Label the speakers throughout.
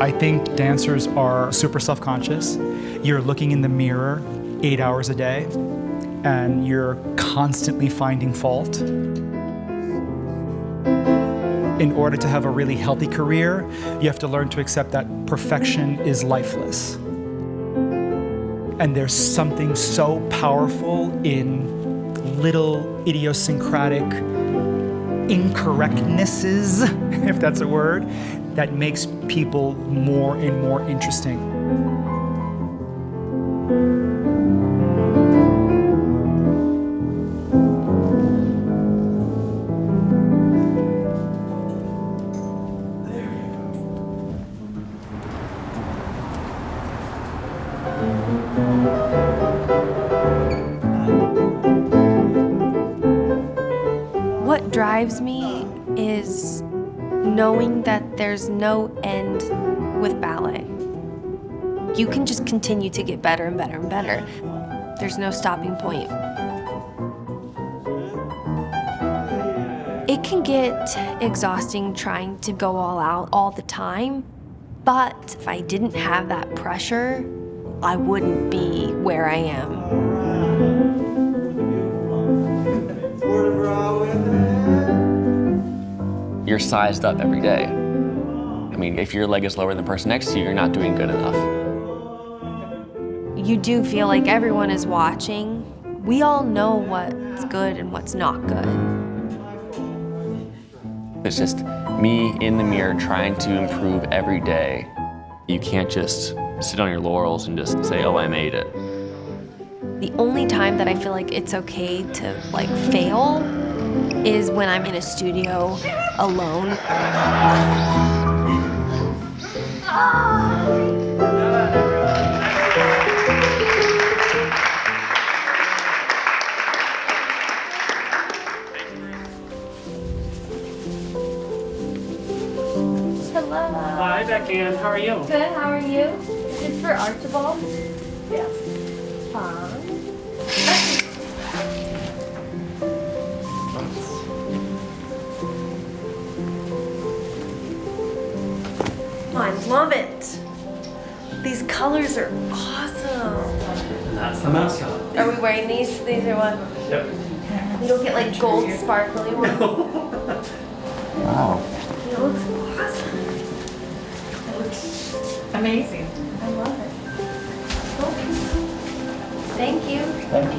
Speaker 1: I think dancers are super self-conscious. You're looking in the mirror 8 hours a day, and you're constantly finding fault. In order to have a really healthy career, you have to learn to accept that perfection is lifeless. And there's something so powerful in little idiosyncratic incorrectnesses, if that's a word, that makes people more and more interesting.
Speaker 2: What drives me is knowing that there's no end with ballet. You can just continue to get better and better and better. There's no stopping point. It can get exhausting trying to go all out all the time, but if I didn't have that pressure, I wouldn't be where I am.
Speaker 3: You're sized up every day. I mean, if your leg is lower than the person next to you, you're not doing good enough.
Speaker 2: You do feel like everyone is watching. We all know what's good and what's not good.
Speaker 3: It's just me in the mirror trying to improve every day. You can't just sit on your laurels and just say, oh, I made it.
Speaker 2: The only time that I feel like it's okay to fail is when I'm in a studio alone.
Speaker 4: Hello.
Speaker 5: Hi, Beckanne. How are you?
Speaker 4: Good, how are you? Is this for Archibald? Yes.
Speaker 2: I love it. These colors are awesome.
Speaker 5: And that's the mascot.
Speaker 2: Are we wearing these? These are what?
Speaker 5: Yep.
Speaker 2: You don't get gold sparkly ones.
Speaker 3: Wow.
Speaker 2: It looks awesome.
Speaker 4: It looks amazing. I love it.
Speaker 2: Thank you.
Speaker 3: Thank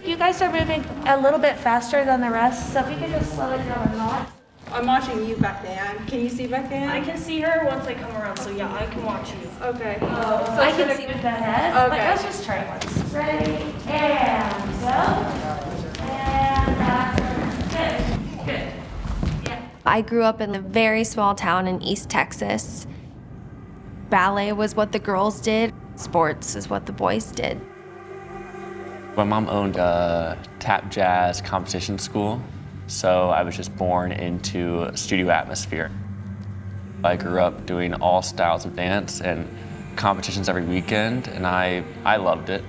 Speaker 3: you.
Speaker 4: You guys are moving a little bit faster than the rest, so if you could just slow it down a lot.
Speaker 6: I'm watching you, Beckanne. Can you see Beckanne?
Speaker 7: I can see her once I come around, so yeah, I can watch you.
Speaker 6: Okay.
Speaker 4: So I can see with the head.
Speaker 6: Okay.
Speaker 4: Let's just try once. Ready, and go. And good. Good. Yeah.
Speaker 2: I grew up in a very small town in East Texas. Ballet was what the girls did. Sports is what the boys did.
Speaker 3: My mom owned a tap jazz competition school, so I was just born into a studio atmosphere. I grew up doing all styles of dance and competitions every weekend, and I loved it.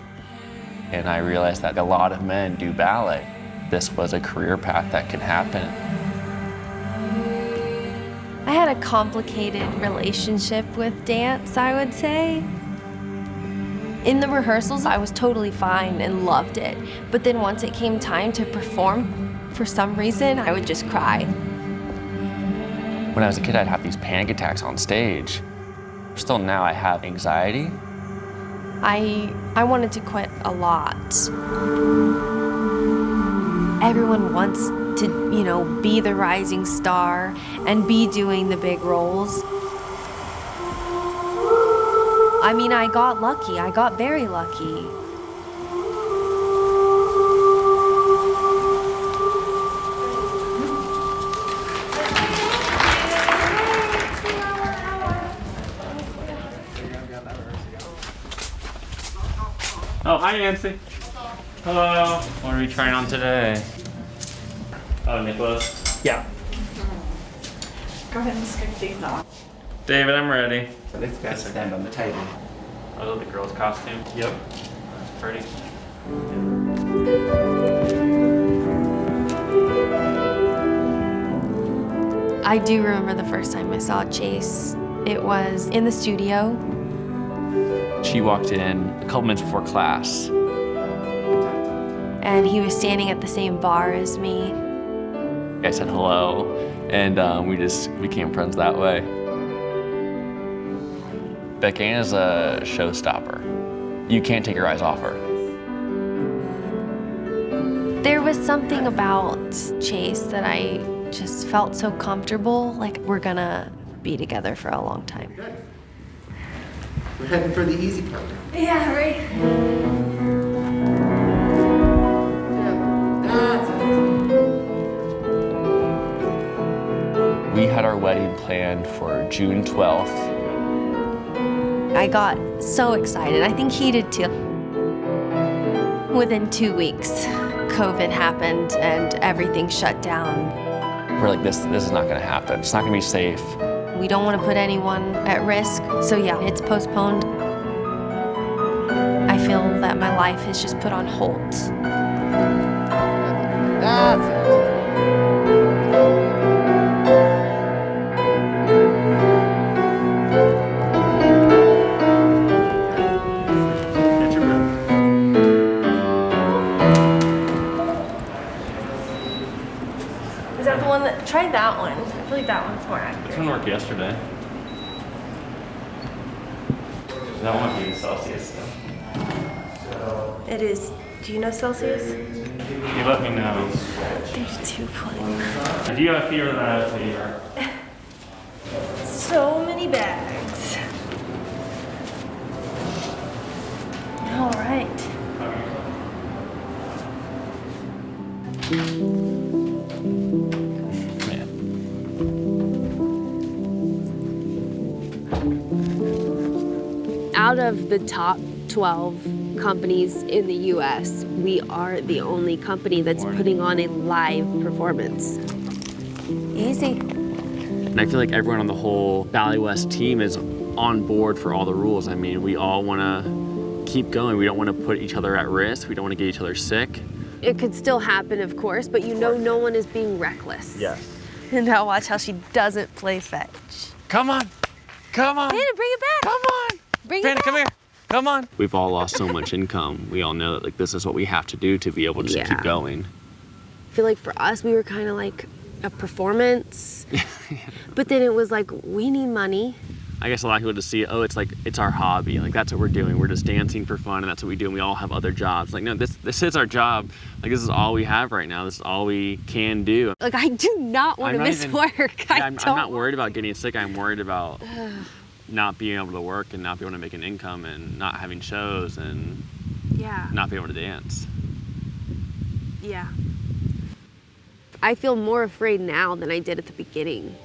Speaker 3: And I realized that a lot of men do ballet. This was a career path that can happen.
Speaker 2: I had a complicated relationship with dance, I would say. In the rehearsals, I was totally fine and loved it. But then once it came time to perform, for some reason, I would just cry.
Speaker 3: When I was a kid, I'd have these panic attacks on stage. Still now, I have anxiety.
Speaker 2: I wanted to quit a lot. Everyone wants to, be the rising star and be doing the big roles. I mean, I got lucky. I got very lucky.
Speaker 5: Oh, hi, Nancy. Hello. What are we trying on today? Oh, Nicholas.
Speaker 1: Yeah.
Speaker 6: Go ahead and stick these on.
Speaker 5: David, I'm ready.
Speaker 8: So let's go stand on the table.
Speaker 5: Oh, the girl's costume? Yep. That's pretty.
Speaker 2: I do remember the first time I saw Chase. It was in the studio.
Speaker 3: She walked in a couple minutes before class.
Speaker 2: And he was standing at the same bar as me.
Speaker 3: I said hello, and we just became friends that way. Beckanne is a showstopper. You can't take your eyes off her.
Speaker 2: There was something about Chase that I just felt so comfortable, like we're gonna be together for a long time.
Speaker 8: Good. We're heading for the easy part.
Speaker 2: Yeah, right.
Speaker 8: That's it.
Speaker 3: We had our wedding planned for June 12th.
Speaker 2: I got so excited. I think he did too. Within 2 weeks, COVID happened and everything shut down.
Speaker 3: We're like, this is not gonna happen. It's not gonna be safe.
Speaker 2: We don't want to put anyone at risk, so yeah, it's postponed. I feel that my life is just put on hold.
Speaker 8: That's it. Get your room.
Speaker 7: Is that the one that, try that one. I feel like that one's more accurate.
Speaker 5: This one worked yesterday. That one would be Celsius though.
Speaker 7: It is, do you know Celsius?
Speaker 5: You let me know.
Speaker 2: 32.9.
Speaker 5: If you have a fever, then I have a fever.
Speaker 7: So many bags. All right.
Speaker 9: Out of the top 12 companies in the US, we are the only company that's putting on a live performance.
Speaker 2: Easy.
Speaker 3: And I feel like everyone on the whole Ballet West team is on board for all the rules. I mean, we all want to keep going. We don't want to put each other at risk. We don't want to get each other sick.
Speaker 9: It could still happen, of course, but you know no one is being reckless.
Speaker 3: Yes.
Speaker 2: And now watch how she doesn't play fetch.
Speaker 3: Come on. Come on.
Speaker 2: Hannah, bring it back.
Speaker 3: Come on.
Speaker 2: Bring
Speaker 3: Hannah,
Speaker 2: it back.
Speaker 3: come here. Come on. We've all lost so much income. We all know that like this is what we have to do to be able to just keep going.
Speaker 9: I feel like for us, we were kind of like a performance, but then it was like, we need money.
Speaker 3: I guess a lot of people just see, oh, it's like, it's our hobby. Like that's what we're doing. We're just dancing for fun and that's what we do. And we all have other jobs. Like, no, this is our job. Like this is all we have right now. This is all we can do.
Speaker 9: Like I do not want to miss work.
Speaker 3: I'm not worried about getting sick. I'm worried about not being able to work and not being able to make an income and not having shows and not being able to dance.
Speaker 9: Yeah. I feel more afraid now than I did at the beginning.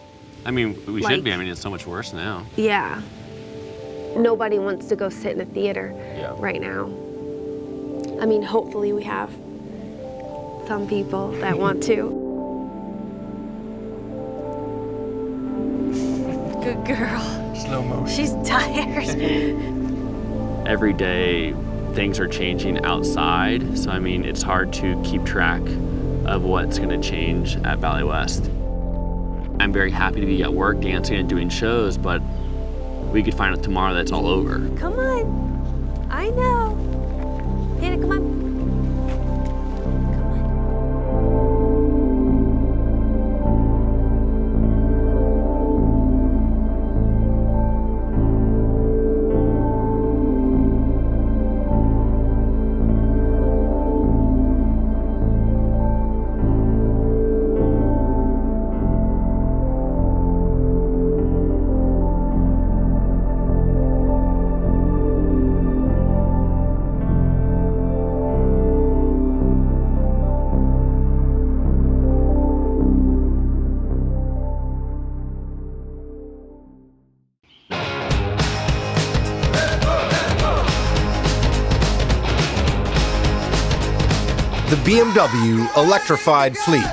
Speaker 3: I mean, we should be. I mean, it's so much worse now.
Speaker 9: Yeah. Nobody wants to go sit in a theater right now. I mean, hopefully we have some people that want to.
Speaker 2: Good girl.
Speaker 3: Slow motion.
Speaker 2: She's tired.
Speaker 3: Every day, things are changing outside. So, I mean, it's hard to keep track of what's going to change at Ballet West. I'm very happy to be at work, dancing and doing shows, but we could find out tomorrow that it's all over.
Speaker 9: Come on. I know. Hannah, come on.
Speaker 10: The BMW electrified fleet